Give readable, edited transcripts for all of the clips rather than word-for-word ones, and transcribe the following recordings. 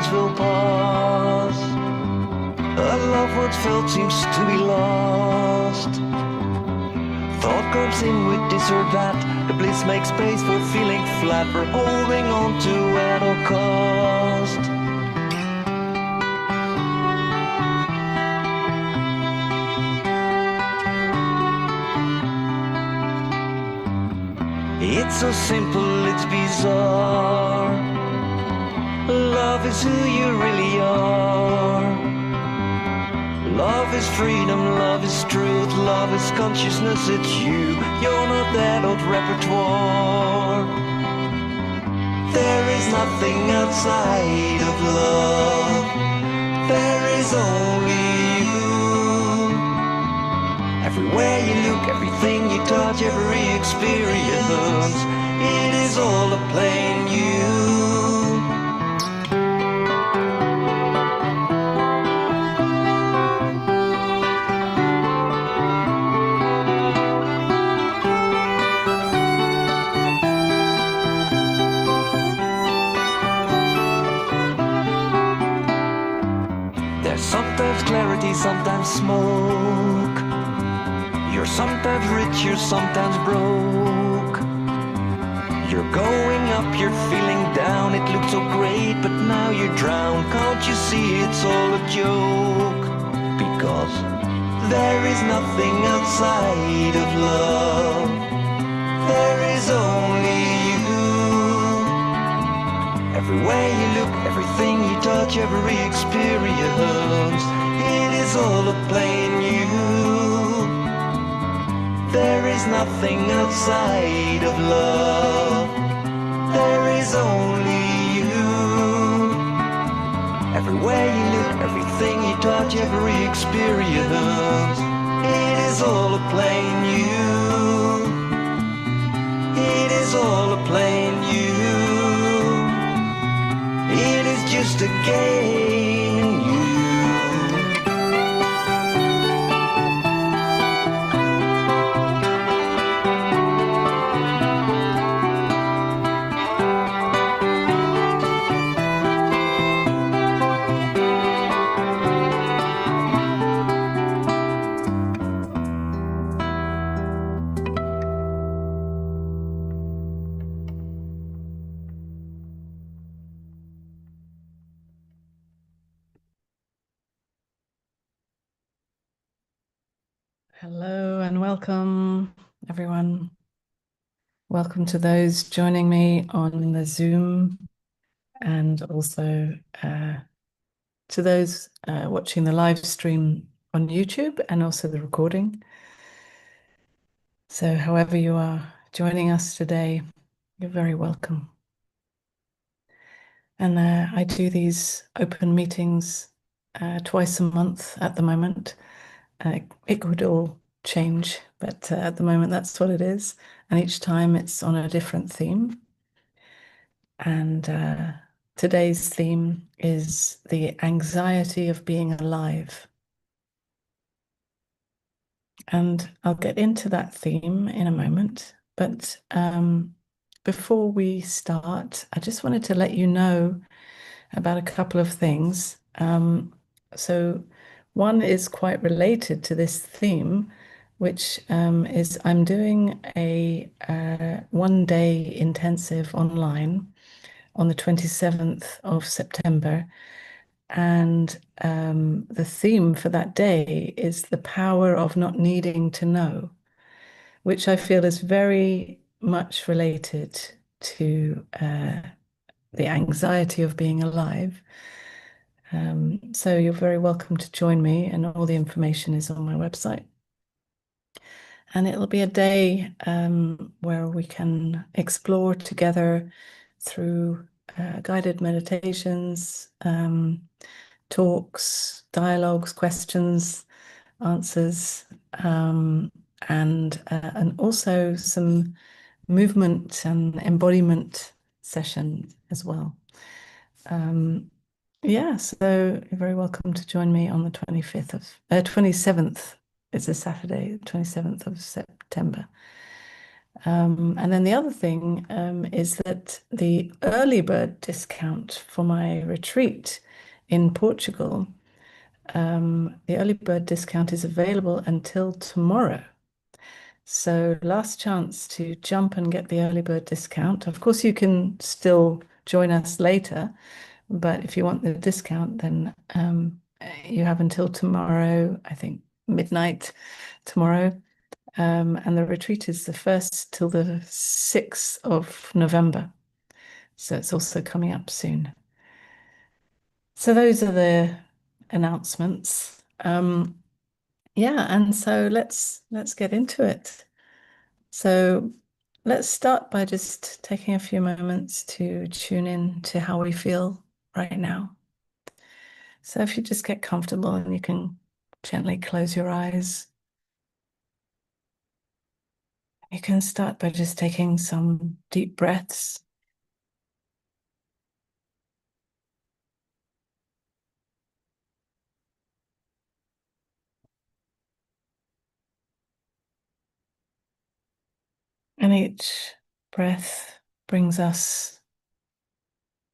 seasons will pass. A love once felt seems to be lost. Thought comes in with this or that. The bliss makes space for feeling flat. We're holding on to at all cost. It's so simple, it's bizarre. Love is who you really are. Love is freedom, love is truth, love is consciousness, it's you. You're not that old repertoire. There is nothing outside of love. There is only you. Everywhere you look, everything you touch, every experience, it is all a plain you. Sometimes clarity, sometimes smoke. You're sometimes rich, you're sometimes broke. You're going up, you're feeling down. It looked so great, but now you're drowned. Can't you see it's all a joke? Because there is nothing outside of love. There is only you. Everywhere you look, everything you touch, every experience, it is all a plain you. There is nothing outside of love. There is only you. Everywhere you look, everything you touch, every experience, it is all a plain you. It is all a plain you. It is just a game you. Hello and welcome, everyone. Welcome to those joining me on the Zoom, and also to those watching the live stream on YouTube and also the recording. So however you are joining us today, you're very welcome. And I do these open meetings twice a month at the moment. It could all change, but at the moment that's what it is. And each time it's on a different theme. And today's theme is the anxiety of being alive. And I'll get into that theme in a moment. But before we start, I just wanted to let you know about a couple of things. So one is quite related to this theme, which is I'm doing a one-day intensive online on the 27th of September. And the theme for that day is the power of not needing to know, which I feel is very much related to the anxiety of being alive. So you're very welcome to join me, and all the information is on my website. And it'll be a day where we can explore together through guided meditations, talks, dialogues, questions, answers, and also some movement and embodiment session as well. Yeah, so you're very welcome to join me on the 27th. It's a Saturday, 27th of September. And then the other thing is that the early bird discount for my retreat in Portugal, the early bird discount is available until tomorrow. So last chance to jump and get the early bird discount. Of course, you can still join us later, but if you want the discount, then you have until tomorrow, I think midnight tomorrow. And the retreat is the 1st till the 6th of November. So it's also coming up soon. So those are the announcements. Yeah, and so let's get into it. So let's start by just taking a few moments to tune in to how we feel right now. So if you just get comfortable and you can gently close your eyes, you can start by just taking some deep breaths. And each breath brings us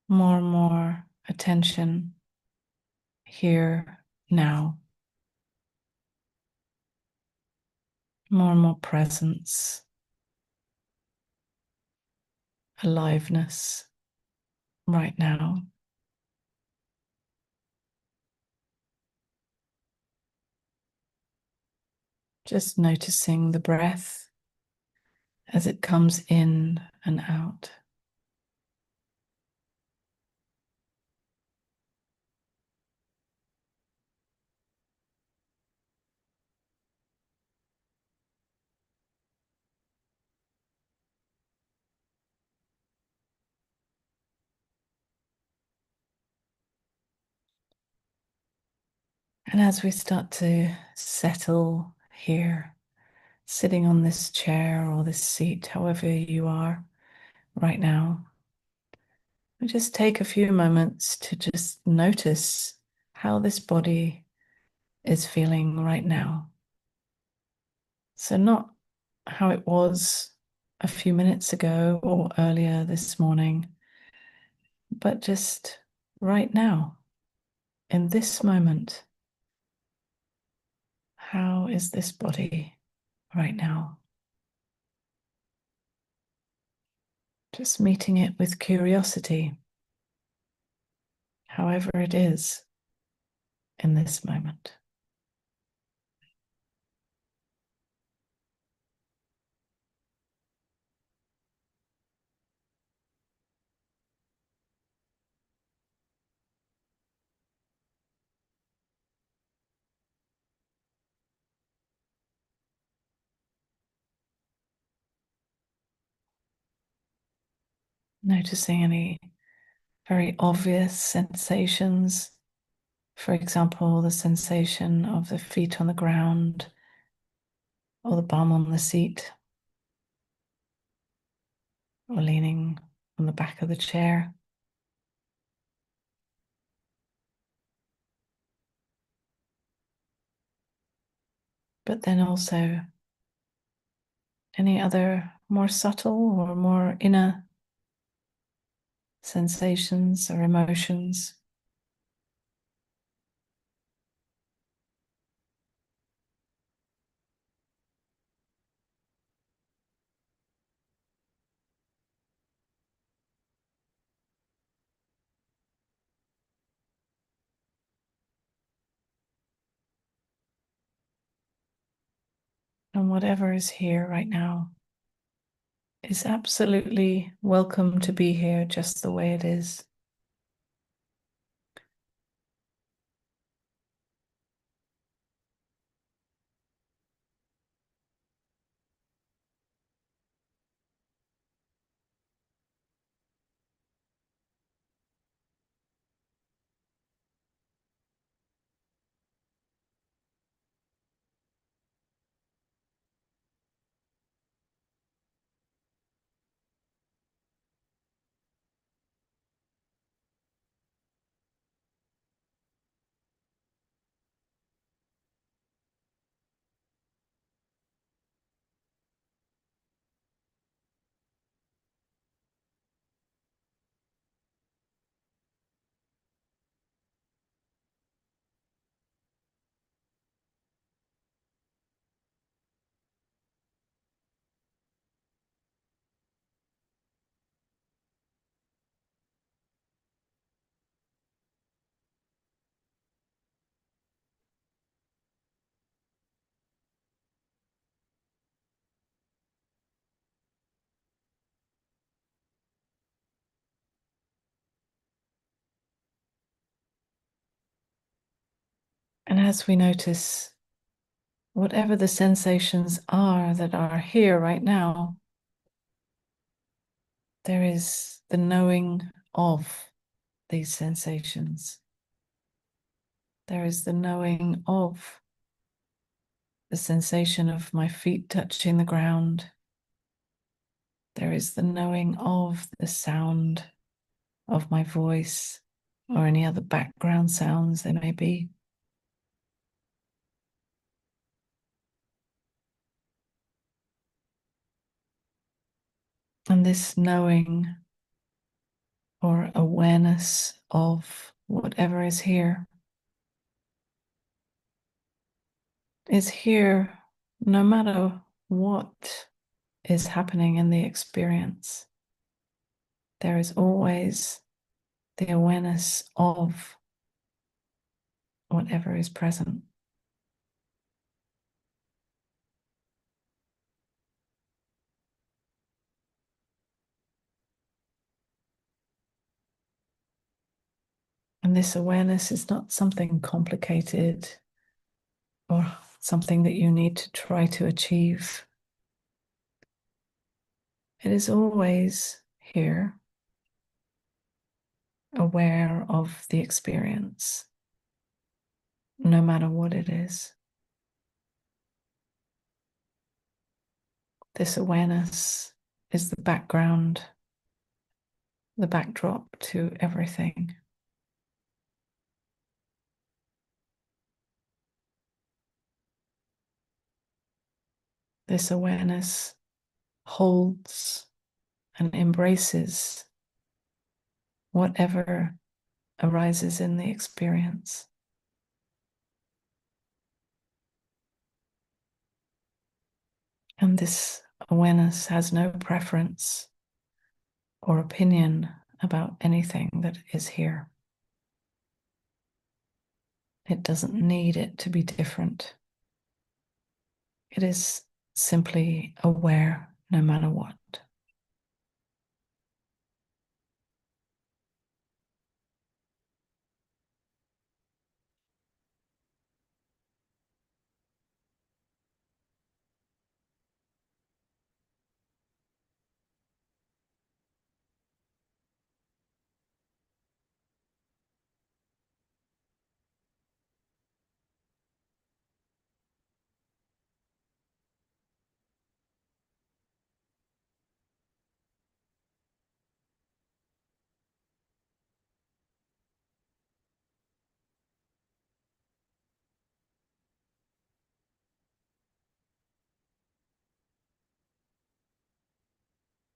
more and more attention here now, more and more presence, aliveness right now. Just noticing the breath as it comes in and out. And as we start to settle here, sitting on this chair or this seat, however you are right now, we just take a few moments to just notice how this body is feeling right now. So, not how it was a few minutes ago or earlier this morning, but just right now, in this moment. How is this body right now? Just meeting it with curiosity, however it is in this moment. Noticing any very obvious sensations. For example, the sensation of the feet on the ground or the bum on the seat or leaning on the back of the chair. But then also any other more subtle or more inner sensations or emotions. And whatever is here right now is absolutely welcome to be here just the way it is. And as we notice whatever the sensations are that are here right now, there is the knowing of these sensations. There is the knowing of the sensation of my feet touching the ground. There is the knowing of the sound of my voice or any other background sounds there may be. And this knowing or awareness of whatever is here no matter what is happening in the experience. There is always the awareness of whatever is present. And this awareness is not something complicated or something that you need to try to achieve. It is always here, aware of the experience, no matter what it is. This awareness is the background, the backdrop to everything. This awareness holds and embraces whatever arises in the experience. And this awareness has no preference or opinion about anything that is here. It doesn't need it to be different. It is simply aware no matter what.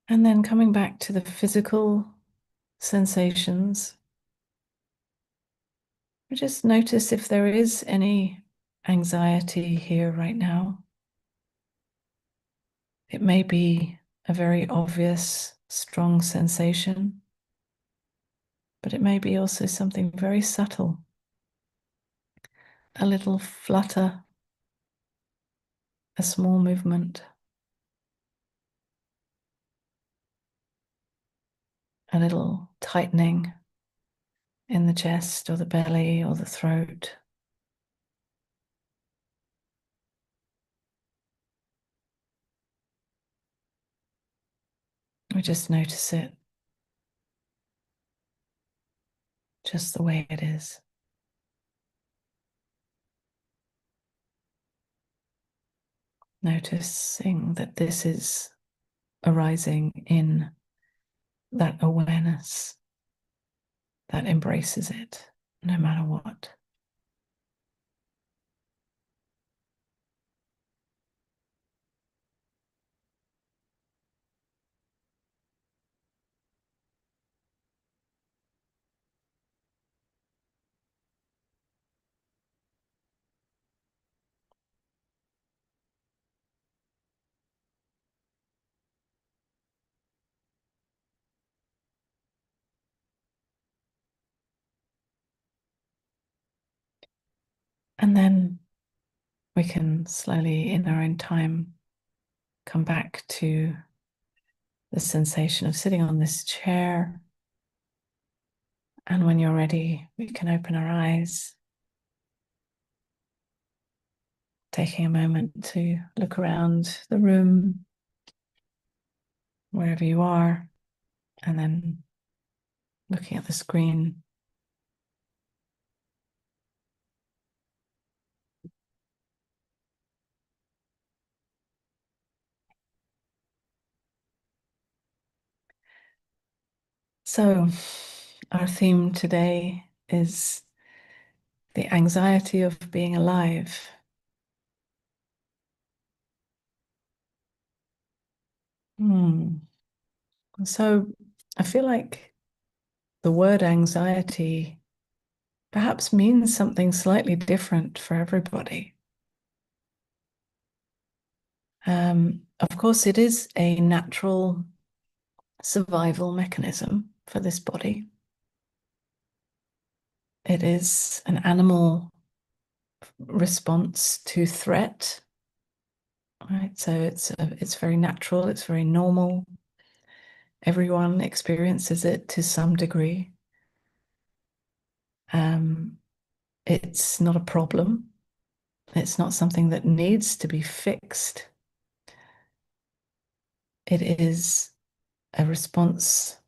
And then coming back to the physical sensations, just notice if there is any anxiety here right now. It may be a very obvious, strong sensation, but it may be also something very subtle. A little flutter, a small movement, a little tightening in the chest or the belly or the throat. We just notice it just the way it is. Noticing that this is arising in that awareness that embraces it no matter what. And then we can slowly, in our own time, come back to the sensation of sitting on this chair. And when you're ready, we can open our eyes taking a moment to look around the room, wherever you are, and then looking at the screen. So, our theme today is the anxiety of being alive. So, I feel like the word anxiety perhaps means something slightly different for everybody. Of course, it is a natural survival mechanism for this body. It is an animal response to threat, right? So it's very natural, it's very normal. Everyone experiences it to some degree. It's not a problem. It's not something that needs to be fixed. It is a response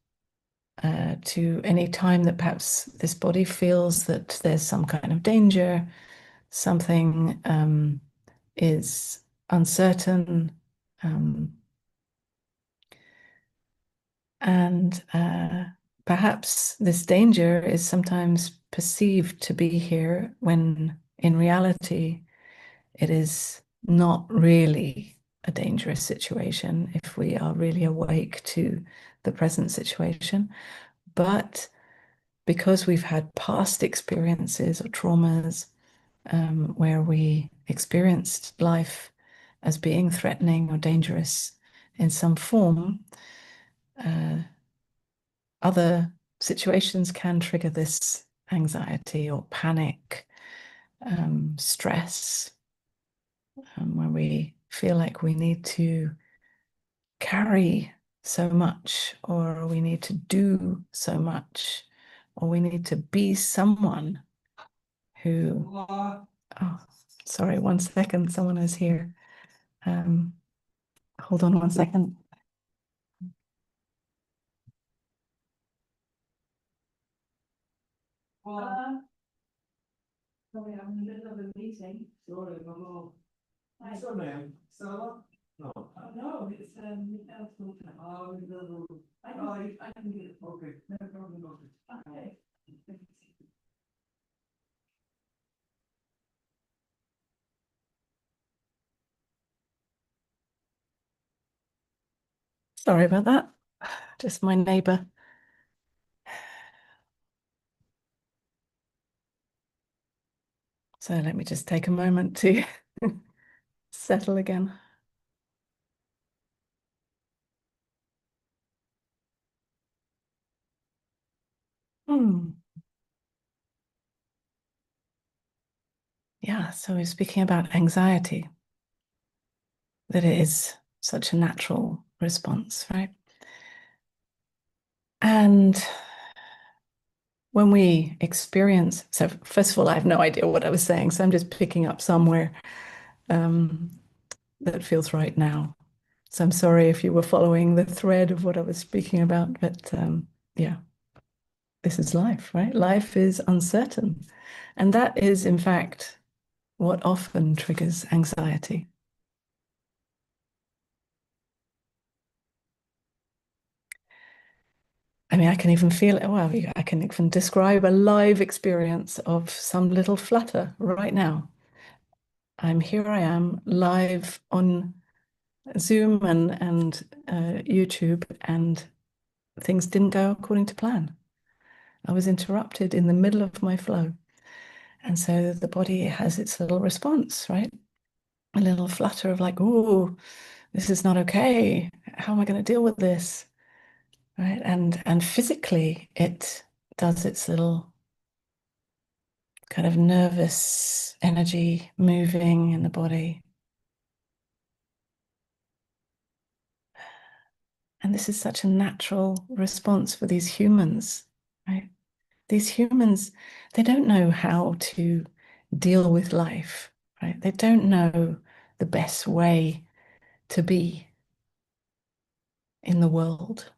to any time that perhaps this body feels that there's some kind of danger, something is uncertain, and perhaps this danger is sometimes perceived to be here when in reality it is not really a dangerous situation if we are really awake to the present situation. But because we've had past experiences or traumas where we experienced life as being threatening or dangerous in some form, other situations can trigger this anxiety or panic, stress, where we feel like we need to carry so much, or we need to do so much, or we need to be someone who, oh, sorry, 1 second, someone is here. Hold on 1 second. Sorry, I'm in the middle of a meeting. Sorry, no. What's your name? Sarah? No. No, it's Elton. Oh, no. I can get it. Okay, no problem. Okay. Sorry about that. Just my neighbor. So let me just take a moment to settle again. Hmm. Yeah, so we're speaking about anxiety, that it is such a natural response, right? And when we experience, so first of all, I have no idea what I was saying, so I'm just picking up somewhere that feels right now. So I'm sorry if you were following the thread of what I was speaking about, but yeah, this is life, right? Life is uncertain. And that is, in fact, what often triggers anxiety. I mean, I can even feel it. Well, I can even describe a live experience of some little flutter right now. Here I am live on Zoom and YouTube, and things didn't go according to plan. I was interrupted in the middle of my flow. And so the body has its little response, right? A little flutter of like, oh, this is not okay. How am I going to deal with this? Right? And physically it does its little kind of nervous energy moving in the body. And this is such a natural response for these humans, right? These humans, they don't know how to deal with life, right? They don't know the best way to be in the world.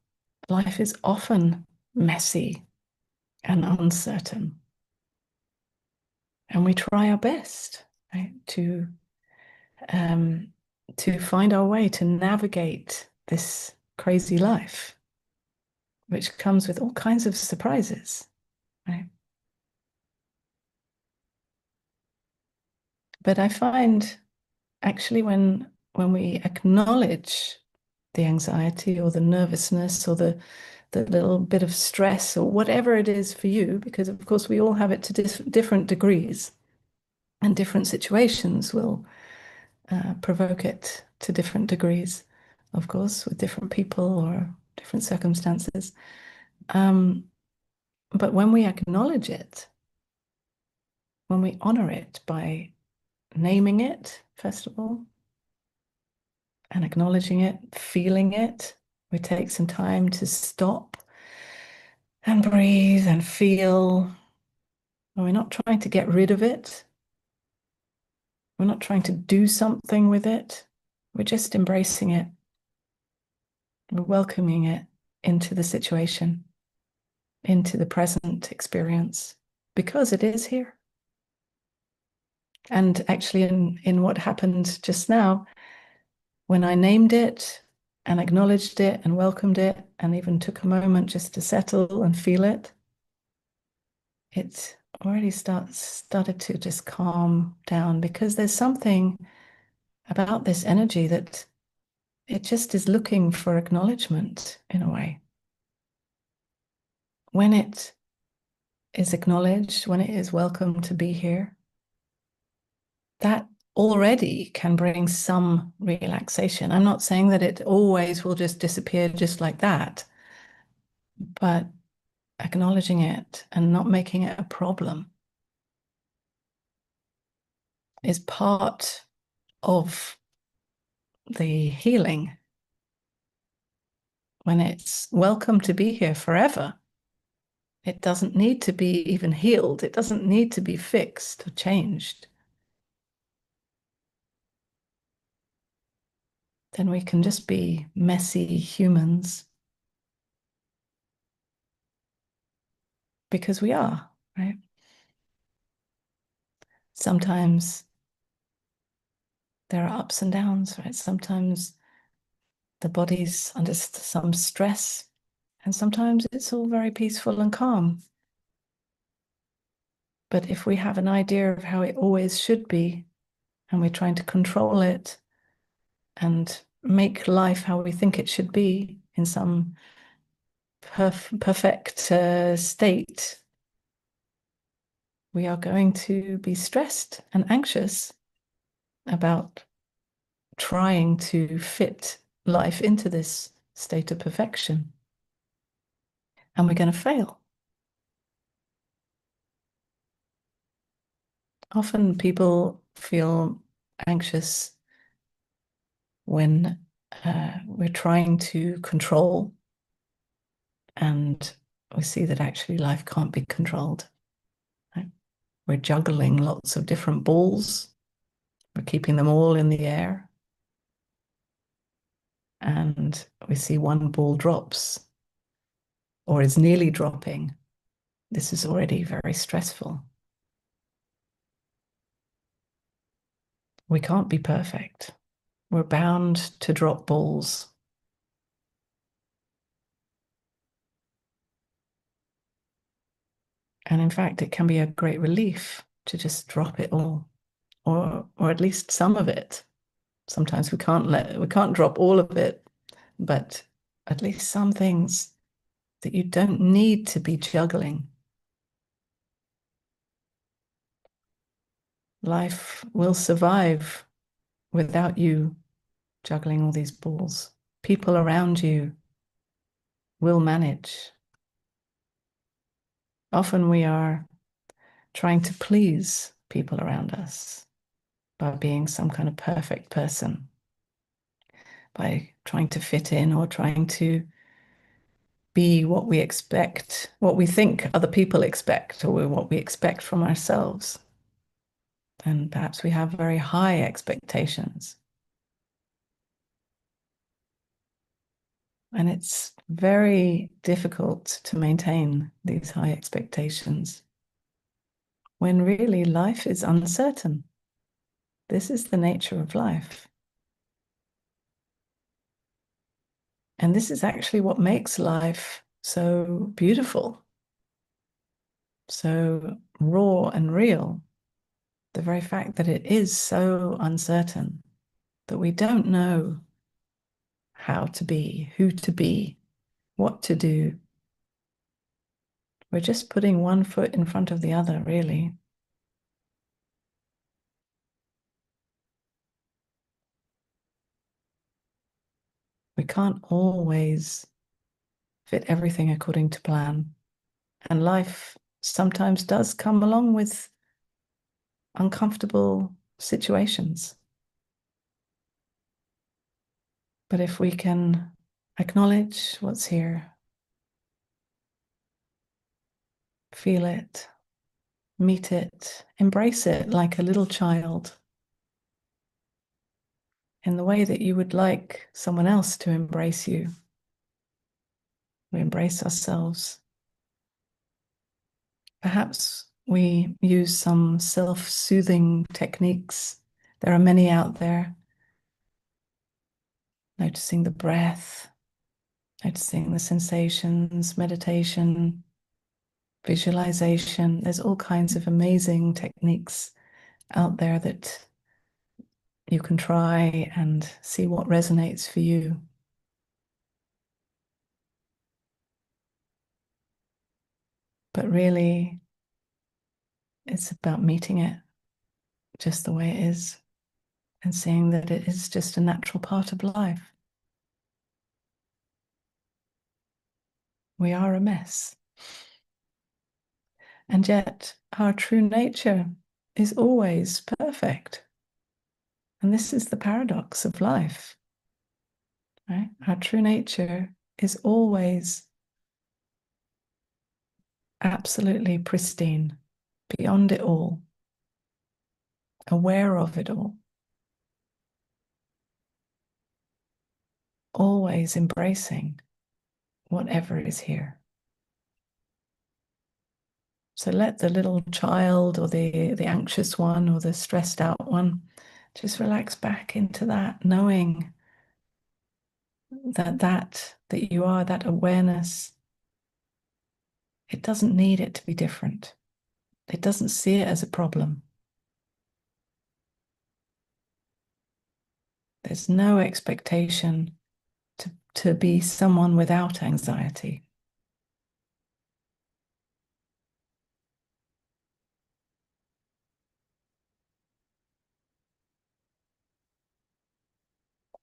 Life is often messy and uncertain. And we try our best, right, um, to find our way to navigate this crazy life, which comes with all kinds of surprises, right? But I find actually when we acknowledge the anxiety or the nervousness or the little bit of stress or whatever it is for you, because of course we all have it to different degrees, and different situations will provoke it to different degrees, of course, with different people or different circumstances. Um, but when we acknowledge it, when we honor it by naming it, first of all, and acknowledging it, feeling it, we take some time to stop and breathe and feel. We're not trying to get rid of it. We're not trying to do something with it. We're just embracing it. We're welcoming it into the situation, into the present experience, because it is here. And actually, in what happened just now, when I named it and acknowledged it and welcomed it, and even took a moment just to settle and feel it, it already started to just calm down, because there's something about this energy that it just is looking for acknowledgement in a way. When it is acknowledged, when it is welcome to be here, that already can bring some relaxation. I'm not saying that it always will just disappear just like that, but acknowledging it and not making it a problem is part of the healing. When it's welcome to be here forever, it doesn't need to be even healed. It doesn't need to be fixed or changed. Then we can just be messy humans, because we are, right? Sometimes there are ups and downs, right? Sometimes the body's under some stress, and sometimes it's all very peaceful and calm. But if we have an idea of how it always should be, and we're trying to control it and make life how we think it should be in some perfect state, we are going to be stressed and anxious about trying to fit life into this state of perfection. And we're going to fail. Often people feel anxious when we're trying to control, and we see that actually life can't be controlled. Right? We're juggling lots of different balls. We're keeping them all in the air. And we see one ball drops or is nearly dropping. This is already very stressful. We can't be perfect. We're bound to drop balls. And in fact, it can be a great relief to just drop it all, or at least some of it. Sometimes we can't drop all of it, but at least some things that you don't need to be juggling. Life will survive without you juggling all these balls. People around you will manage. Often we are trying to please people around us by being some kind of perfect person, by trying to fit in or trying to be what we expect, what we think other people expect, or what we expect from ourselves. And perhaps we have very high expectations. And it's very difficult to maintain these high expectations when really life is uncertain. This is the nature of life. And this is actually what makes life so beautiful, so raw and real. The very fact that it is so uncertain, that we don't know how to be, who to be, what to do. We're just putting one foot in front of the other, really. We can't always fit everything according to plan. And life sometimes does come along with uncomfortable situations. But if we can acknowledge what's here, feel it, meet it, embrace it like a little child in the way that you would like someone else to embrace you. We embrace ourselves. Perhaps we use some self-soothing techniques. There are many out there. Noticing the breath, noticing the sensations, meditation, visualization. There's all kinds of amazing techniques out there that you can try and see what resonates for you. But really, it's about meeting it just the way it is and seeing that it is just a natural part of life. We are a mess. And yet, our true nature is always perfect. And this is the paradox of life, right? Our true nature is always absolutely pristine, beyond it all, aware of it all, always embracing whatever is here. So let the little child or the anxious one or the stressed out one just relax back into that, knowing that you are that awareness. It doesn't need it to be different. It doesn't see it as a problem. There's no expectation to be someone without anxiety.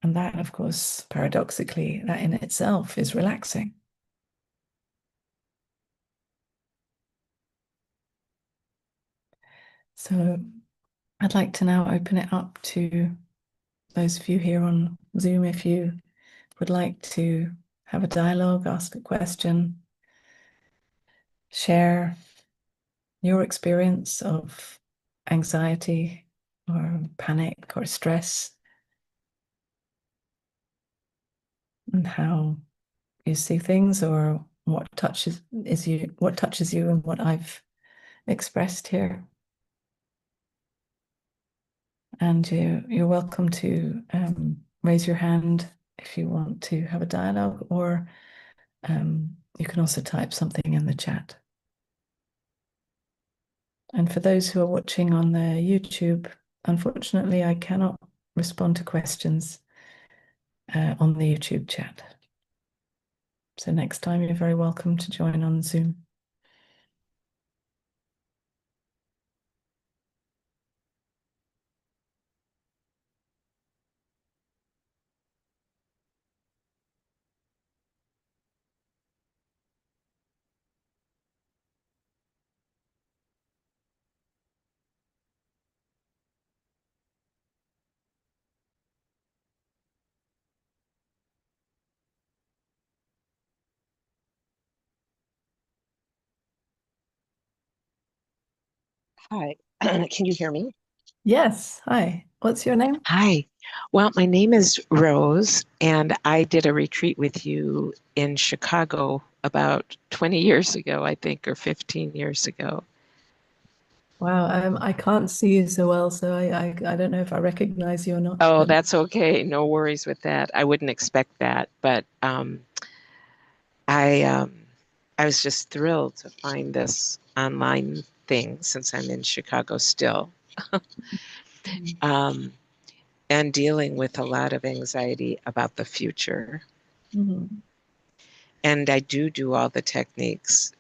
And that, of course, paradoxically, that in itself is relaxing. So I'd like to now open it up to those of you here on Zoom. If you would like to have a dialogue, ask a question, share your experience of anxiety or panic or stress, and how you see things, or what touches you and what I've expressed here. And you're welcome to raise your hand if you want to have a dialogue, or you can also type something in the chat. And for those who are watching on the YouTube, unfortunately, I cannot respond to questions on the YouTube chat. So next time, you're very welcome to join on Zoom. Hi, can you hear me? Yes. Hi. What's your name? Hi. Well, my name is Rose, and I did a retreat with you in Chicago about 20 years ago, I think, or 15 years ago. Wow. I can't see you so well, so I don't know if I recognize you or not. Oh, But that's okay. No worries with that. I wouldn't expect that, but I I was just thrilled to find this online thing since I'm in Chicago still, um, and dealing with a lot of anxiety about the future. Mhm. And I do all the techniques,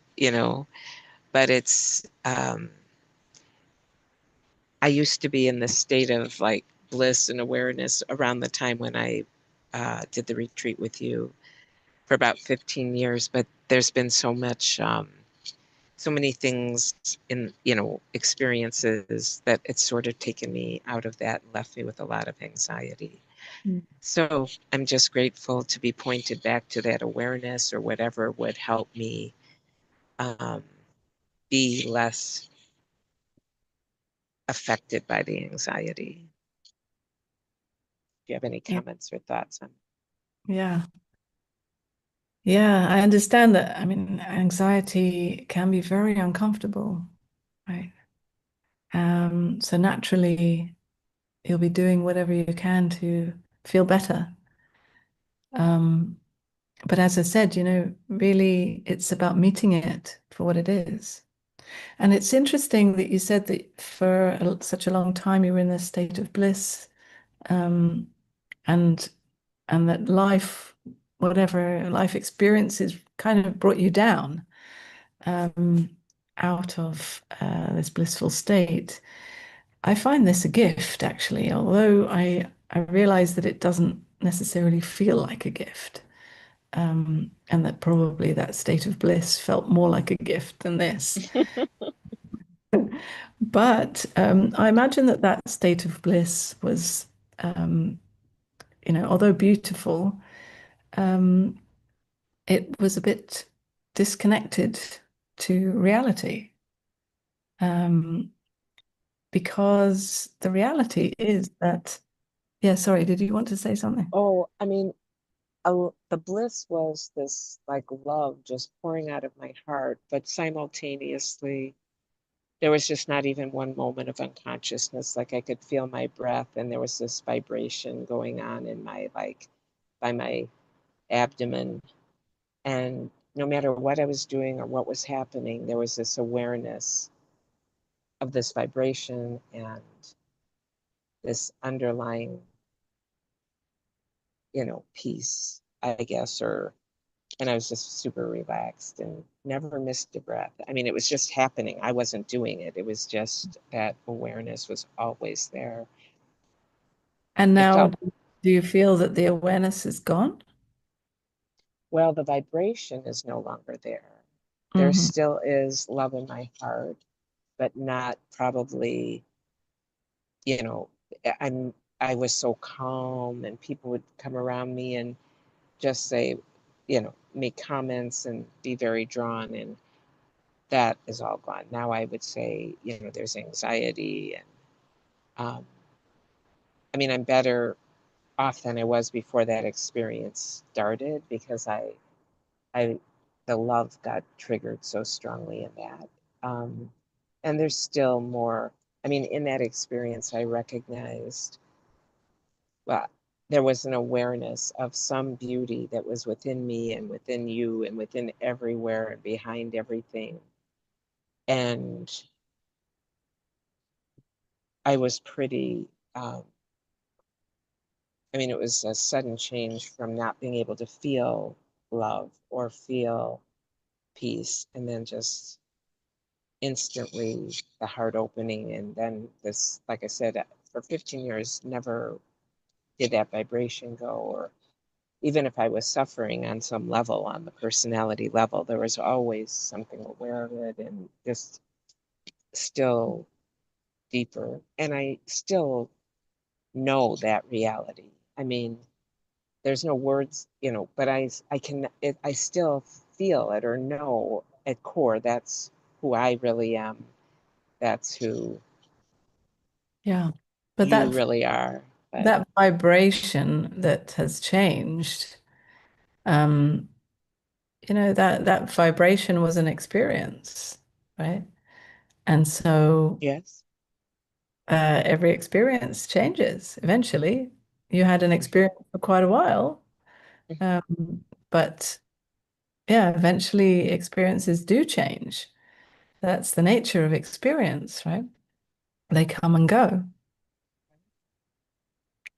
but I used to be in this state of like bliss and awareness around the time when I did the retreat with you for about 15 years. But there's been so many things in, experiences that it's sort of taken me out of that and left me with a lot of anxiety. Mm. So I'm just grateful to be pointed back to that awareness or whatever would help me um, be less affected by the anxiety. Do you have any Yeah. comments or thoughts on? Yeah. Yeah. I understand that. I mean, anxiety can be very uncomfortable, right? So naturally, you'll be doing whatever you can to feel better. Um, but as I said, really it's about meeting it for what it is. And it's interesting that you said that for such a long time you were in a state of bliss, um, and and that life, whatever life experiences, kind of brought you down, um, out of this blissful state. I find this a gift, actually, although I realize that it doesn't necessarily feel like a gift, and that probably that state of bliss felt more like a gift than this. But I imagine that that state of bliss was, um, although beautiful, um, it was a bit disconnected to reality, um, because the reality is that, yeah, sorry, did you want to say something? Oh, I mean, the bliss was this like love just pouring out of my heart, but simultaneously, there was just not even one moment of unconsciousness. Like I could feel my breath, and there was this vibration going on in my like by my abdomen. And no matter what I was doing or what was happening, there was this awareness of this vibration and this underlying, peace, I guess, or and I was just super relaxed and never missed a breath. I mean, it was just happening. I wasn't doing it. It was just that awareness was always there. And It now, felt, do you feel that the awareness is gone? well, the vibration is no longer there. There Hmm. still is love in my heart, but not probably, you know, I'm I was so calm and people would come around me and just say, make comments and be very drawn, and that is all gone. Now I would say, there's anxiety and um, I mean, I'm better off than I was before that experience started because I, the love got triggered so strongly in that. Um, and there's still more. I mean, in that experience, I recognized, well, there was an awareness of some beauty that was within me and within you and within everywhere and behind everything. And I was pretty, I mean, it was a sudden change from not being able to feel love or feel peace, and then just instantly the heart opening. And then this, like I said, for 15 years, never did that vibration go. Or even if I was suffering on some level, on the personality level, there was always something aware of it and just still deeper. And I still know that reality. I mean, there's no words, but I can I still feel it or know at core that's who I really am. That's who Yeah. But You really are. But that vibration that has changed, um, that vibration was an experience, right? And so yes. every experience changes eventually. You had an experience for quite a while, but yeah, eventually experiences do change. That's the nature of experience, right? They come and go.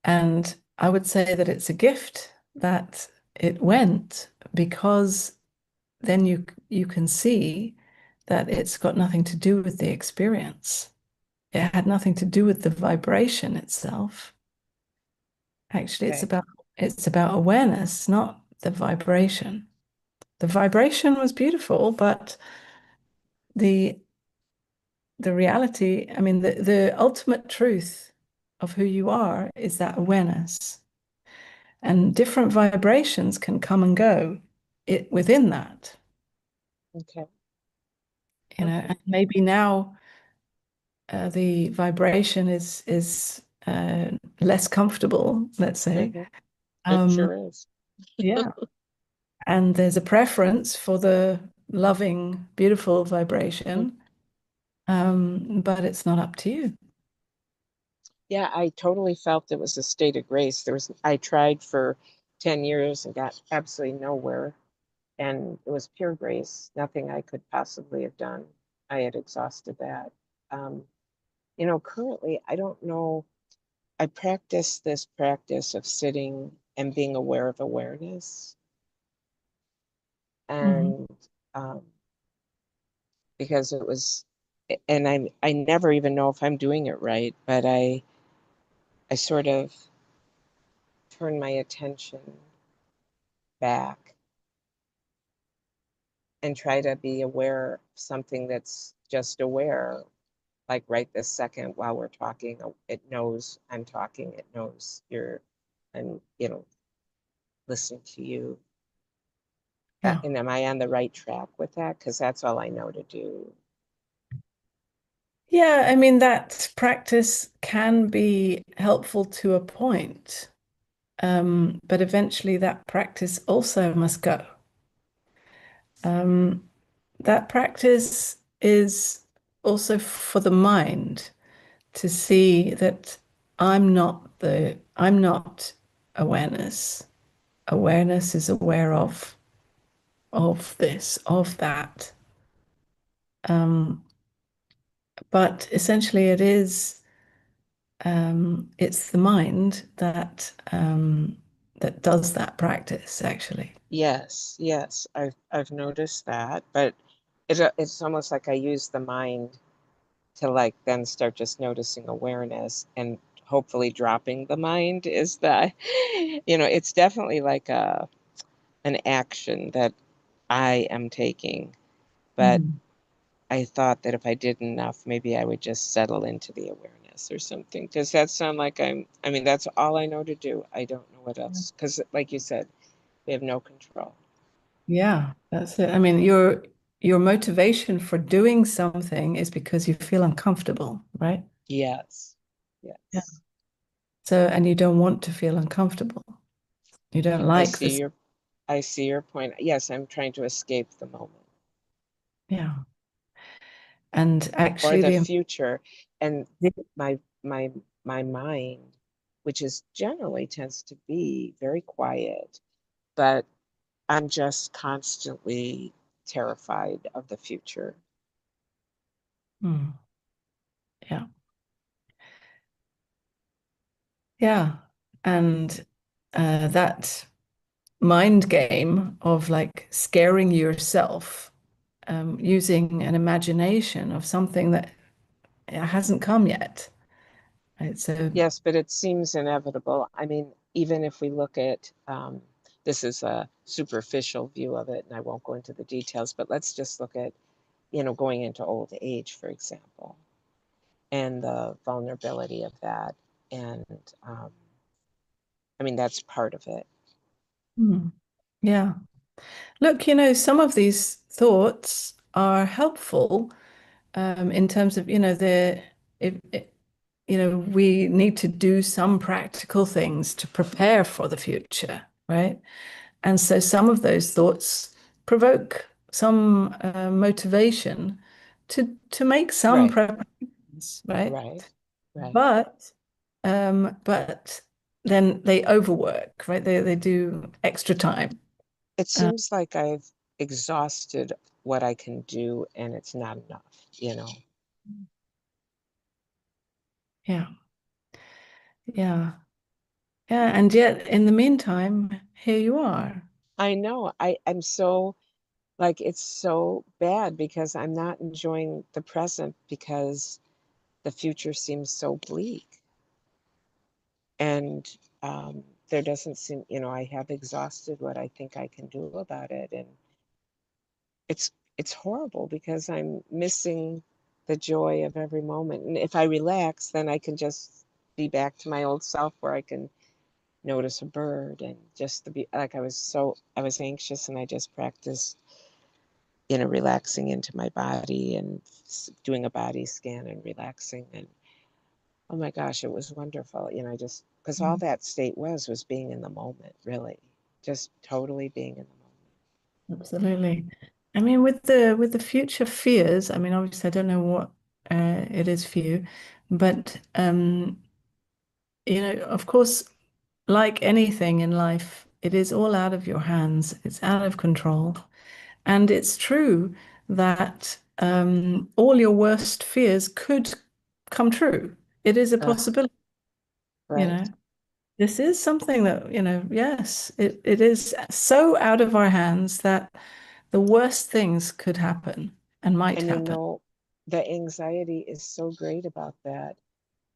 And I would say that it's a gift that it went, because then you can see that it's got nothing to do with the experience. It had nothing to do with the vibration itself. Actually, Okay. it's about awareness, not the vibration. The vibration was beautiful, but the the reality, I mean, the ultimate truth of who you are is that awareness. And different vibrations can come and go within that, Okay. and Okay. maybe now the vibration is less comfortable, let's say. hmm It Um, sure is. yeah. And there's a preference for the loving, beautiful vibration, but it's not up to you. Yeah, I totally felt it was a state of grace. I tried for 10 years and got absolutely nowhere. And it was pure grace, nothing I could possibly have done. I had exhausted that. Um, currently, I don't know. I practice this practice of sitting and being aware of awareness. Mhm. And um, because and I never even know if I'm doing it right, but I sort of turn my attention back and try to be aware of something that's just aware, like right this second while we're talking. It knows I'm talking, it knows I'm, listening to you. Yeah. And am I on the right track with that? Because that's all I know to do. Yeah, I mean, that practice can be helpful to a point, but eventually that practice also must go. Um, that practice is also for the mind to see that I'm not awareness. Awareness is aware of this, of that. Um, but essentially it's the mind that does that practice, actually. Yes, yes, I've noticed that, but it's almost like I use the mind to like then start just noticing awareness and hopefully dropping the mind is that it's definitely like an action that I am taking, but Mm. I thought that if I did enough, maybe I would just settle into the awareness or something. Does that sound like I mean, that's all I know to do. I don't know what else. Because, like you said, we have no control. Yeah, that's it. I mean, your motivation for doing something is because you feel uncomfortable, right? Yes. Yeah. Yes. So, and you don't want to feel uncomfortable. You don't I like see this. your I see your point. Yes, I'm trying to escape the moment Yeah. And or actually, the future. And my my my mind, which is generally tends to be very quiet, but I'm just constantly terrified of the future. Hmm. Yeah. Yeah. And that mind game of like scaring yourself, using an imagination of something that hasn't come yet. Right. So, Yes, but it seems inevitable. I mean, even if we look at this is a superficial view of it, and I won't go into the details, but let's just look at, going into old age, for example, and the vulnerability of that. And um, I mean, that's part of it. hmm. Yeah. Look, some of these thoughts are helpful in terms of, if we need to do some practical things to prepare for the future, right? And so some of those thoughts provoke some motivation to make some Right. preparations, right? Right. Right. But then they overwork, right? They do extra time. It Uh, seems like I've exhausted what I can do and it's not enough, you know. yeah, yeah, yeah. And yet, in the meantime, here you are. I know. I'm so like it's so bad because I'm not enjoying the present because the future seems so bleak. And there doesn't seem, I have exhausted what I think I can do about it. And it's horrible because I'm missing the joy of every moment. And if I relax, then I can just be back to my old self where I can notice a bird and just to be like I was anxious and I just practiced, relaxing into my body and doing a body scan and relaxing and oh my gosh, it was wonderful. Just because all that state was being in the moment, really, just totally being in the moment. Absolutely. I mean, with the future fears, I mean, obviously, I don't know what it is for you, but of course, like anything in life, it is all out of your hands. It's out of control. And it's true that all your worst fears could come true. It is a Ugh, possibility, you right. know. This is something that, yes, it is so out of our hands that the worst things could happen and might And happen. the anxiety is so great about that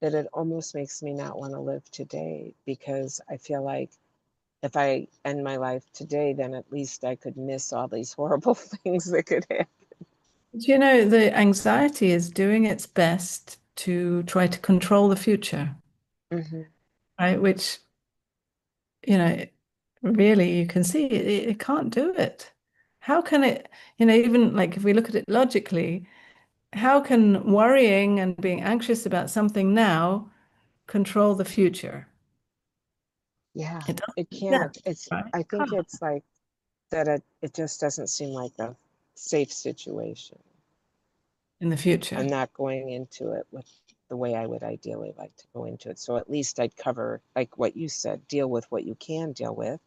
it almost makes me not want to live today because I feel like if I end my life today, then at least I could miss all these horrible things that could happen. The anxiety is doing its best to try to control the future, Hmm. right? Which, you know, really you can see it can't do it. How can it, even like if we look at it logically, how can worrying and being anxious about something now control the future? Yeah, It doesn't it make sense, can't. right? I think Can't it's like that it just doesn't seem like a safe situation. in the I'm future. not going into it with the way I would ideally like to go into it. So at least I'd cover, like what you said, deal with what you can deal with,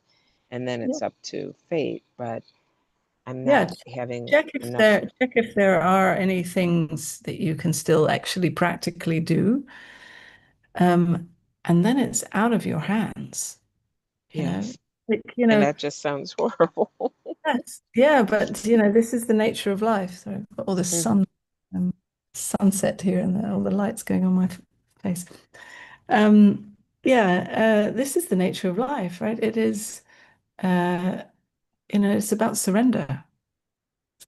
and then Yeah. it's up to fate. But I'm Yeah, not having check if enough. there are any things that you can still actually practically do. Um, and then it's out of your hands, you know. Yes. Like, And that just sounds horrible. yes, yeah, but this is the nature of life. So I've got all the Hmm. sunset here and all the lights going on my face. This is the nature of life, right? It is, uh, it's about surrender,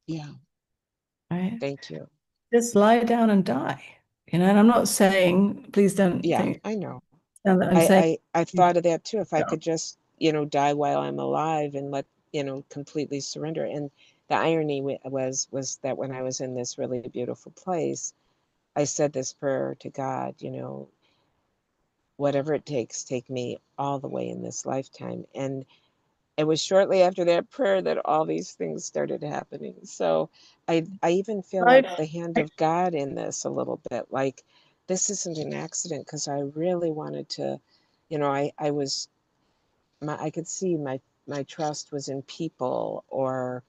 Yeah. right? Thank you. Just lie down and die, and I'm not saying, please don't Yeah, think I know. that I'm saying, I thought of that too. If I no. could just, die while I'm alive and let, completely surrender. And the irony was that when I was in this really beautiful place, I said this prayer to God, whatever it takes, take me all the way in this lifetime. And it was shortly after that prayer that all these things started happening. So I even feel like Life, the hand of God in this a little bit. Like this isn't an accident because I really wanted to, I was I could see my trust was in people or,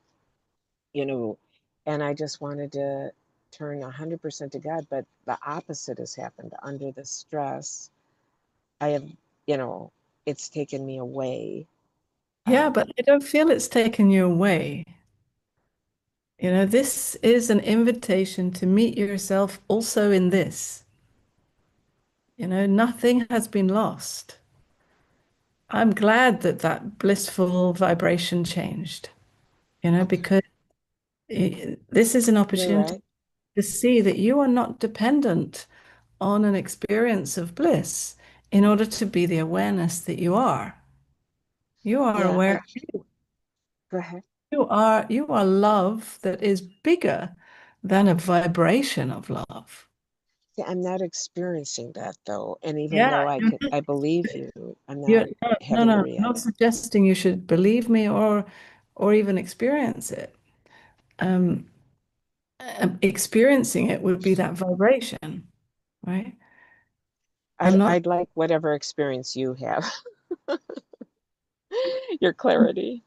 you know, and I just wanted to turn 100% to God, but the opposite has happened under the stress. I have, you know, it's taken me away. yeah, Um, but I don't feel it's taken you away. This is an invitation to meet yourself also in this. Nothing has been lost. I'm glad that that blissful vibration changed, okay, because this is an you're opportunity right. to see that you are not dependent on an experience of bliss in order to be the awareness that you are. You are Yeah, aware. go ahead. You are love that is bigger than a vibration of love. I'm not experiencing that though. And even Yeah, though I believe you, I'm you're, not no, having a no, I'm reality. not suggesting you should believe me or even experience it. Um, Experiencing it would be that vibration, right? I'm not, I'd like whatever experience you have, your clarity.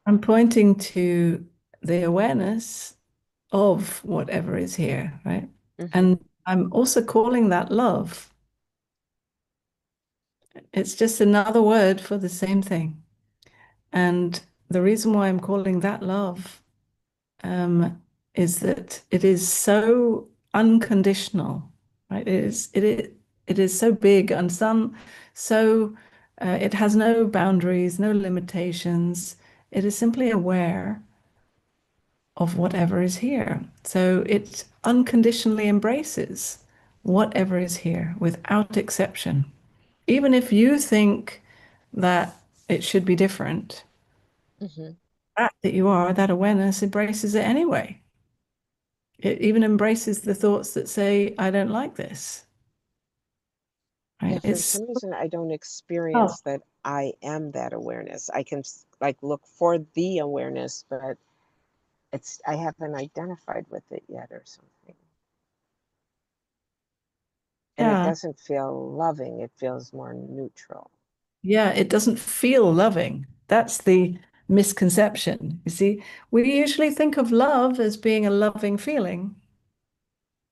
I'm pointing to the awareness of whatever is here, right? Hmm. And I'm also calling that love. It's just another word for the same thing. And the reason why I'm calling that love is that it is so unconditional, right? It is so big and it has no boundaries, no limitations. It is simply aware of whatever is here. So it unconditionally embraces whatever is here without exception. Even if you think that it should be different, Hmm. that you are, that awareness embraces it anyway. It even embraces the thoughts that say, I don't like this. Yeah, Right? for It's some reason, I don't oh, experience that I am that awareness. I can like look for the awareness, but I haven't identified with it yet or something. And it yeah, doesn't feel loving, it feels more neutral. yeah, it doesn't feel loving. That's the misconception. You see, we usually think of love as being a loving feeling,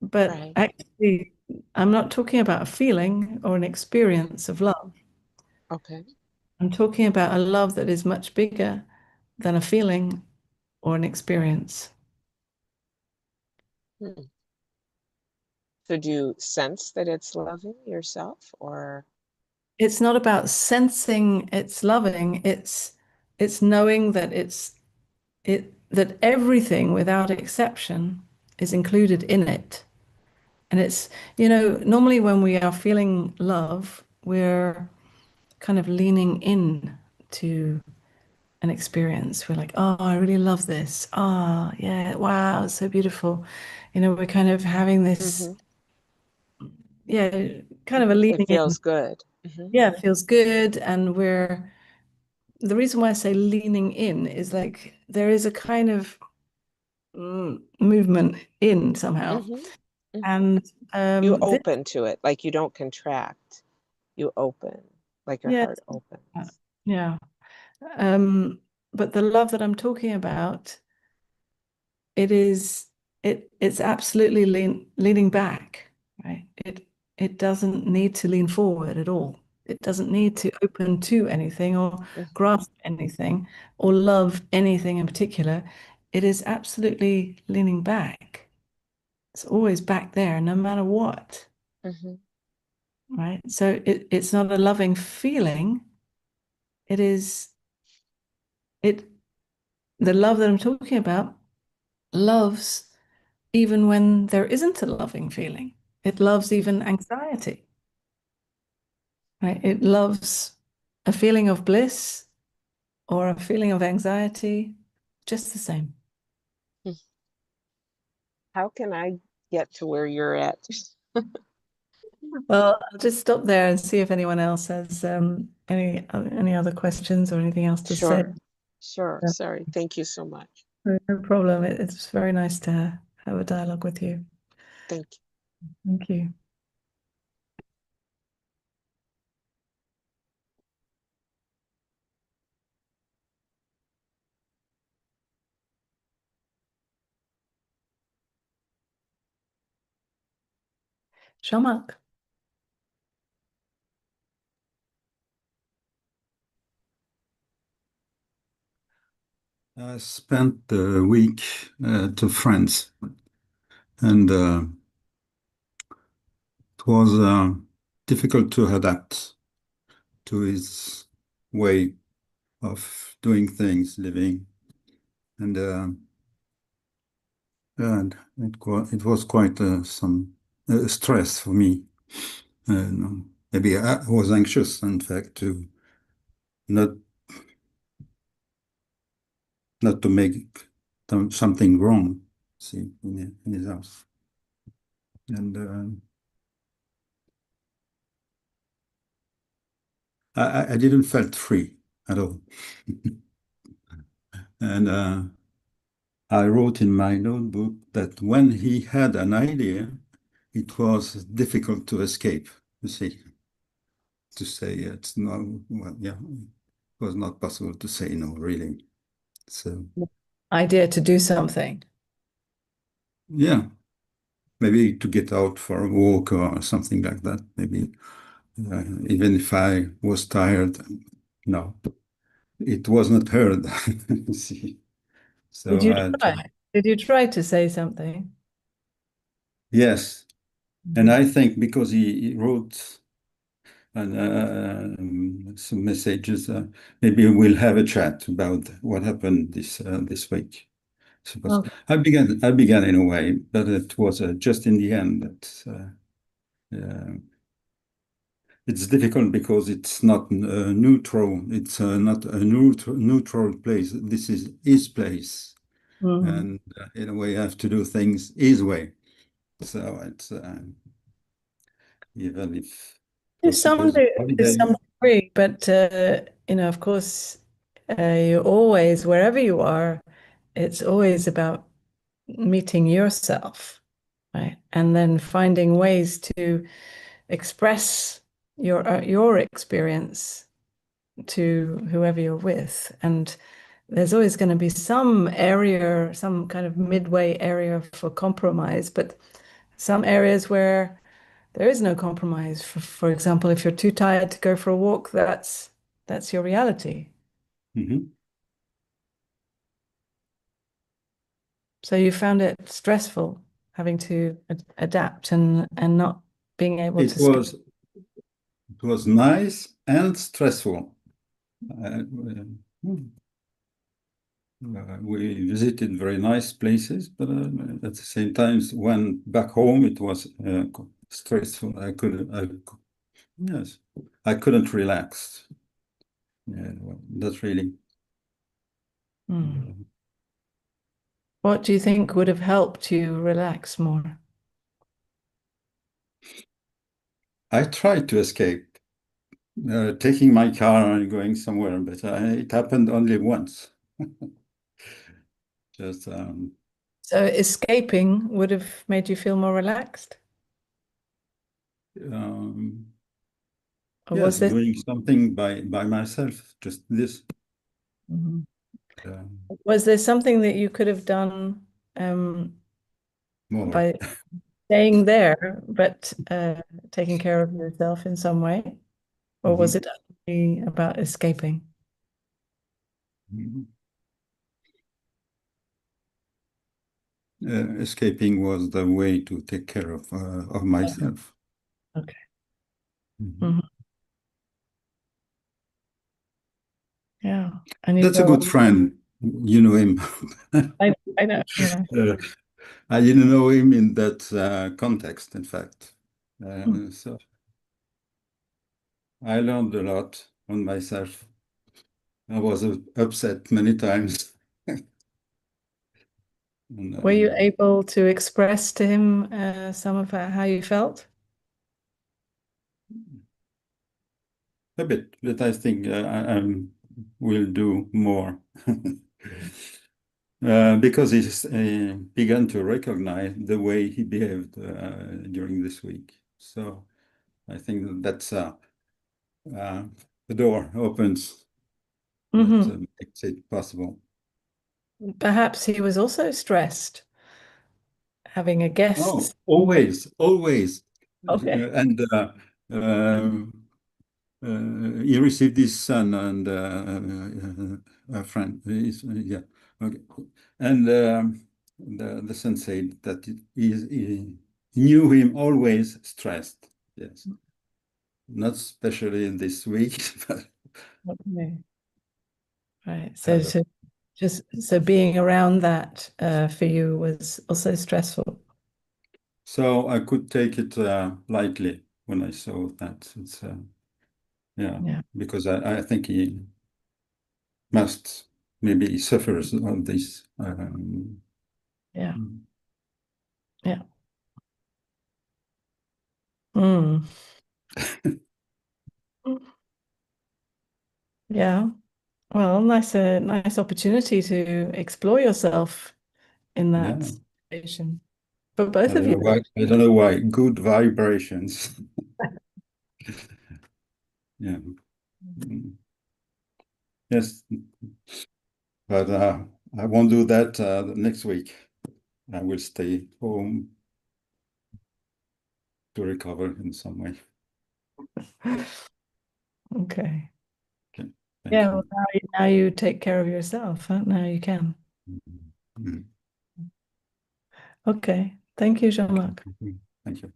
but Right. actually, I'm not talking about a feeling or an experience of love. Okay. I'm talking about a love that is much bigger than a feeling or an experience. Hmm. So do you sense that it's loving yourself or It's not about sensing it's loving, it's knowing that that everything without exception is included in it. And normally when we are feeling love, we're kind of leaning in to an experience. We're like, oh, I really love this. Ah, yeah, wow, it's so beautiful. We're kind of having this, hmm yeah, kind of a hmm it leaning in. feels good. Hmm. Yeah, it feels good. And the reason why I say leaning in is like there is a kind of movement in somehow. hmm hmm And You this, open to it, like you don't contract. You open, like your yes, heart opens. yeah. Um, but the love that I'm talking about, it is it's absolutely leaning back, right? It doesn't need to lean forward at all. It doesn't need to open to anything or Hmm. grasp anything or love anything in particular. It is absolutely leaning back. It's always back there, no matter what, Hmm. right? So it's not a loving feeling. It is it the love that I'm talking about loves even when there isn't a loving feeling. It loves even anxiety, right? It loves a feeling of bliss or a feeling of anxiety, just the same. How can I get to where you're at? Well, I'll just stop there and see if anyone else has any other questions or anything else to say. Sure. Sure. Sorry. Thank you so much. No problem. It's very nice to have a dialogue with you. Thank you. Thank you. Jean-Marc. I spent the week to France, and it was difficult to adapt to his way of doing things, living, and it was quite some stress for me. No, maybe I was anxious, in fact, to not not to make something wrong, see, in his house, and. I didn't felt free at all. And I wrote in my notebook that when he had an idea, it was difficult to escape, you see, to say it's no, well, yeah, it was not possible to say no, really. So, Idea to do something. yeah, maybe to get out for a walk or something like that. Maybe even if I was tired, no, it was not heard. You see. Did So you I had to, try? Did you try to say something? yes. And Mhm. I think because he wrote some messages, maybe we'll have a chat about what happened this week. Suppose Okay. I began in a way, but it was just in the end that it's difficult because it's not neutral. It's not a neutral place. This is his place, Mhm. and in a way, I have to do things his way. So it's even if To I some suppose de- to holiday. some degree, but of course, you always, wherever you are, it's always about meeting yourself, right? And then finding ways to express your experience to whoever you're with. And there's always going to be some area, some kind of midway area for compromise, but some areas where there is no compromise. For example, if you're too tired to go for a walk, that's your reality. Mhm. So you found it stressful having to adapt and not being able It to speak. was it was nice and stressful. We visited very nice places, but at the same time, when back home, it was stressful. Yes, I couldn't relax. Yeah, well, that's really. Hmm. uh, What do you think would have helped you relax more? I tried to escape, taking my car and going somewhere, but it happened only once. Just So escaping would have made you feel more relaxed? um, Or was yes, this doing something by myself. Just this. Mhm. Uh, Was there something that you could have done more. by staying there, but taking care of yourself in some way? Or was Mhm. it only about escaping? Mhm. Escaping was the way to take care of myself. Okay. Mhm. Mhm. Yeah. And you That's a good go, friend. You know him. I know, yeah. Uh, I didn't know him in that context, in fact. Mm. So I learned a lot on myself. I was upset many times. And, Were you able to express to him some of how you felt? a bit, but I think I will do more. Because he's began to recognize the way he behaved during this week. So I think that's uh, the door opens that Hmm. makes it possible. Perhaps he was also stressed having a Oh, guest. always, always. Okay. And he received his son and a friend. Yeah, okay. And the son said that he knew him always stressed. Yes, not especially in this week, but Okay. Right. So, ever. so just so being around that for you was also stressful. So I could take it lightly when I saw that. It's yeah, Yeah. because I think he must maybe he suffers on this. Yeah. Yeah. Mm. Yeah. Well, nice opportunity to explore yourself in Yeah. that situation for both of you. I don't know why. Good vibrations. Yeah. Mm. Yes, but I won't do that next week. I will stay home to recover in some way. Okay. Okay, thank Yeah, well, you. now you take care of yourself, huh? Now you can. Mhm. Okay. Thank you, Jean-Marc. Thank you.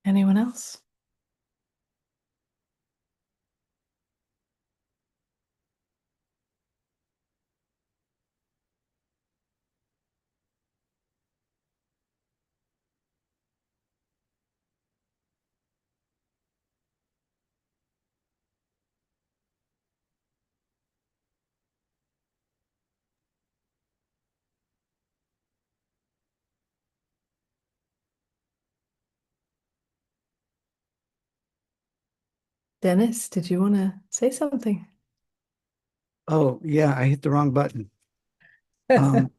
Anyone else? Dennis, did you want to say something? Oh, yeah, I hit the wrong button. Um,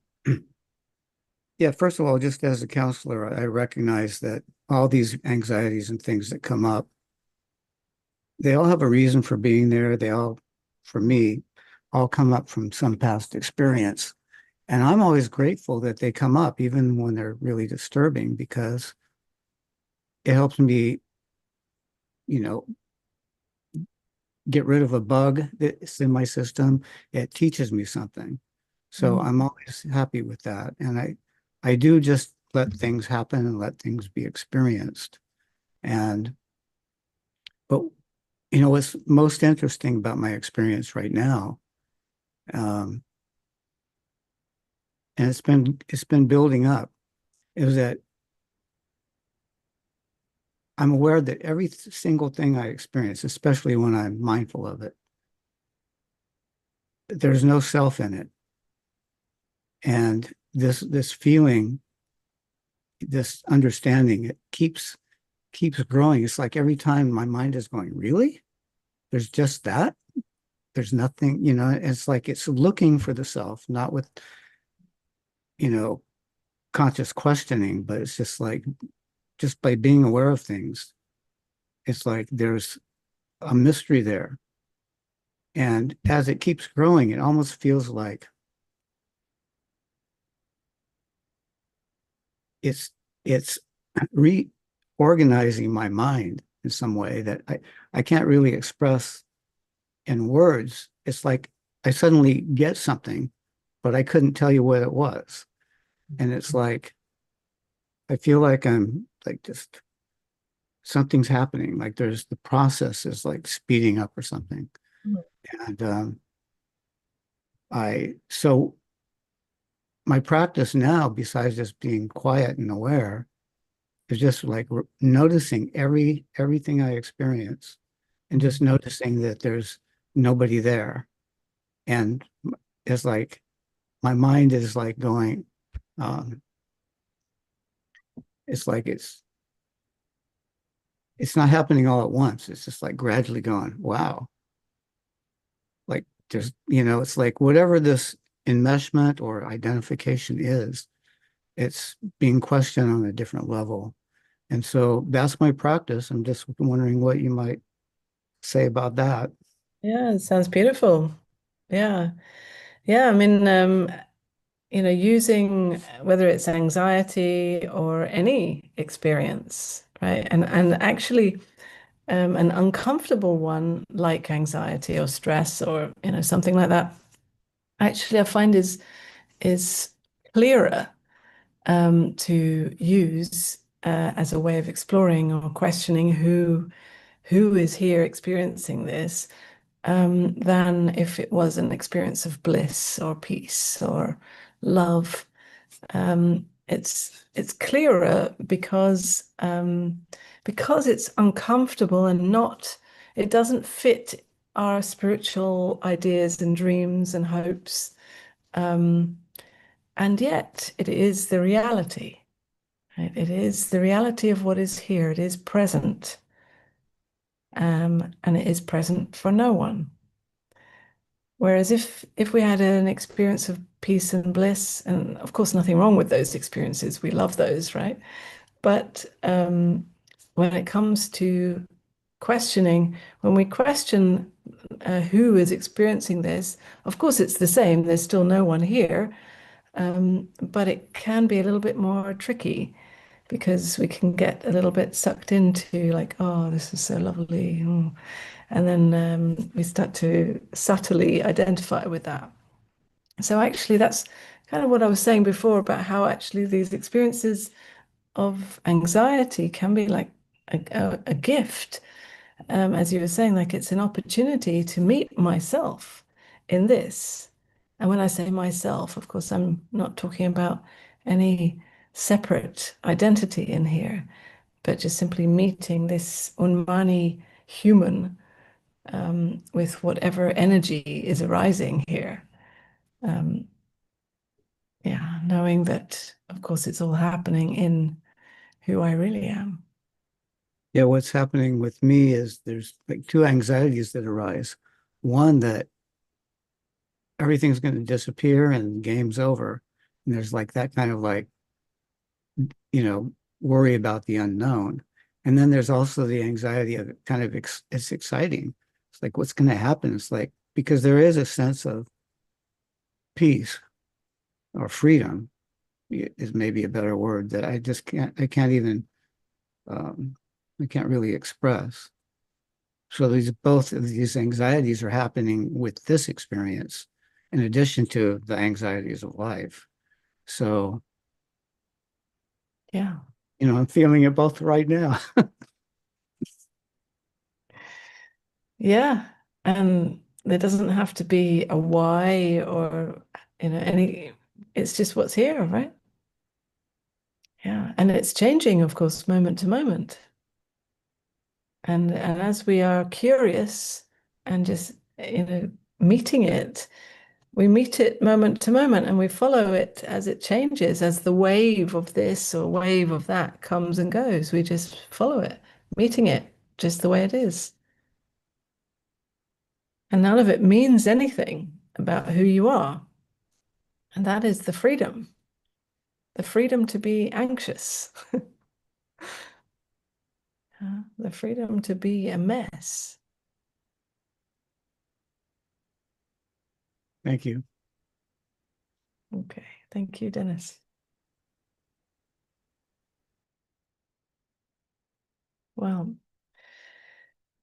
yeah, first of all, just as a counselor, I recognize that all these anxieties and things that come up, they all have a reason for being there. They all, for me, all come up from some past experience. And I'm always grateful that they come up, even when they're really disturbing, because it helps me, you know, get rid of a bug that's in my system. It teaches me something. So I'm always happy with that. And I do just let things happen and let things be experienced. And, but, what's most interesting about my experience right now, um, and it's been building up, is that I'm aware that every single thing I experience, especially when I'm mindful of it, there's no self in it. And this feeling, this understanding, it keeps growing. It's like every time my mind is going, really? There's just that? There's nothing, it's like it's looking for the self, not with, you know, conscious questioning, but it's just like, just by being aware of things, it's like there's a mystery there. And as it keeps growing, it almost feels like it's it's reorganizing my mind in some way that I can't really express in words. It's like I suddenly get something, but I couldn't tell you what it was. And it's like I feel like I'm like just something's happening. Like there's the process is like speeding up or something. And so my practice now, besides just being quiet and aware, is just like noticing everything I experience and just noticing that there's nobody there. And it's like my mind is like going, um, it's like it's not happening all at once. It's just like gradually going, wow. Like just, it's like whatever this enmeshment or identification is, it's being questioned on a different level. And so that's my practice. I'm just wondering what you might say about that. Yeah, it sounds beautiful. Yeah. Yeah, I mean, using whether it's anxiety or any experience, right? And actually, an uncomfortable one like anxiety or stress or something like that, actually I find is clearer to use as a way of exploring or questioning who is here experiencing this, than if it was an experience of bliss or peace or love. It's clearer because it's uncomfortable and it doesn't fit our spiritual ideas and dreams and hopes. And yet it is the reality, right? It is the reality of what is here. It is present. And it is present for no one. Whereas if we had an experience of peace and bliss, and of course nothing wrong with those experiences, we love those, right? But when it comes to questioning, when we question who is experiencing this, of course it's the same. There's still no one here, but it can be a little bit more tricky because we can get a little bit sucked into like, oh, this is so lovely. Oh. And then we start to subtly identify with that. So actually, that's kind of what I was saying before about how actually these experiences of anxiety can be like a gift. As you were saying, like it's an opportunity to meet myself in this. And when I say myself, of course, I'm not talking about any separate identity in here, but just simply meeting this Unmani human with whatever energy is arising here. Yeah, knowing that, of course, it's all happening in who I really am. Yeah, what's happening with me is there's like two anxieties that arise. One, that everything's going to disappear and the game's over. And there's like that kind of like, worry about the unknown. And then there's also the anxiety of kind of it's exciting. It's like, what's going to happen? It's like, because there is a sense of peace or freedom is maybe a better word that I can't even, I can't really express. So both of these anxieties are happening with this experience, in addition to the anxieties of life. So, Yeah. I'm feeling it both right now. Yeah. And there doesn't have to be a why or, it's just what's here, right? Yeah. And it's changing, of course, moment to moment. And as we are curious and just, meeting it, we meet it moment to moment and we follow it as it changes, as the wave of this or wave of that comes and goes. We just follow it, meeting it just the way it is. And none of it means anything about who you are. And that is the freedom to be anxious, the freedom to be a mess. Thank you. Okay, thank you, Dennis. Well,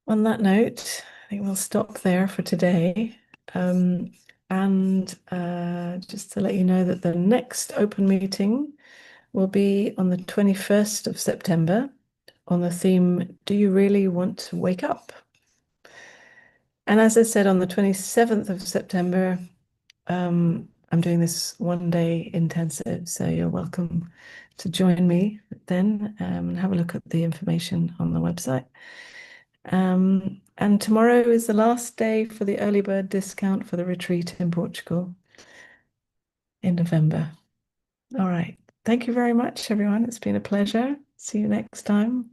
on that note, I think we'll stop there for today. And just to let you know that the next open meeting will be on the 21st of September on the theme, Do You Really Want to Wake Up? And as I said, on the 27th of September, I'm doing this one-day intensive, so you're welcome to join me then and have a look at the information on the website. And tomorrow is the last day for the early bird discount for the retreat in Portugal in November. All right. Thank you very much, everyone. It's been a pleasure. See you next time.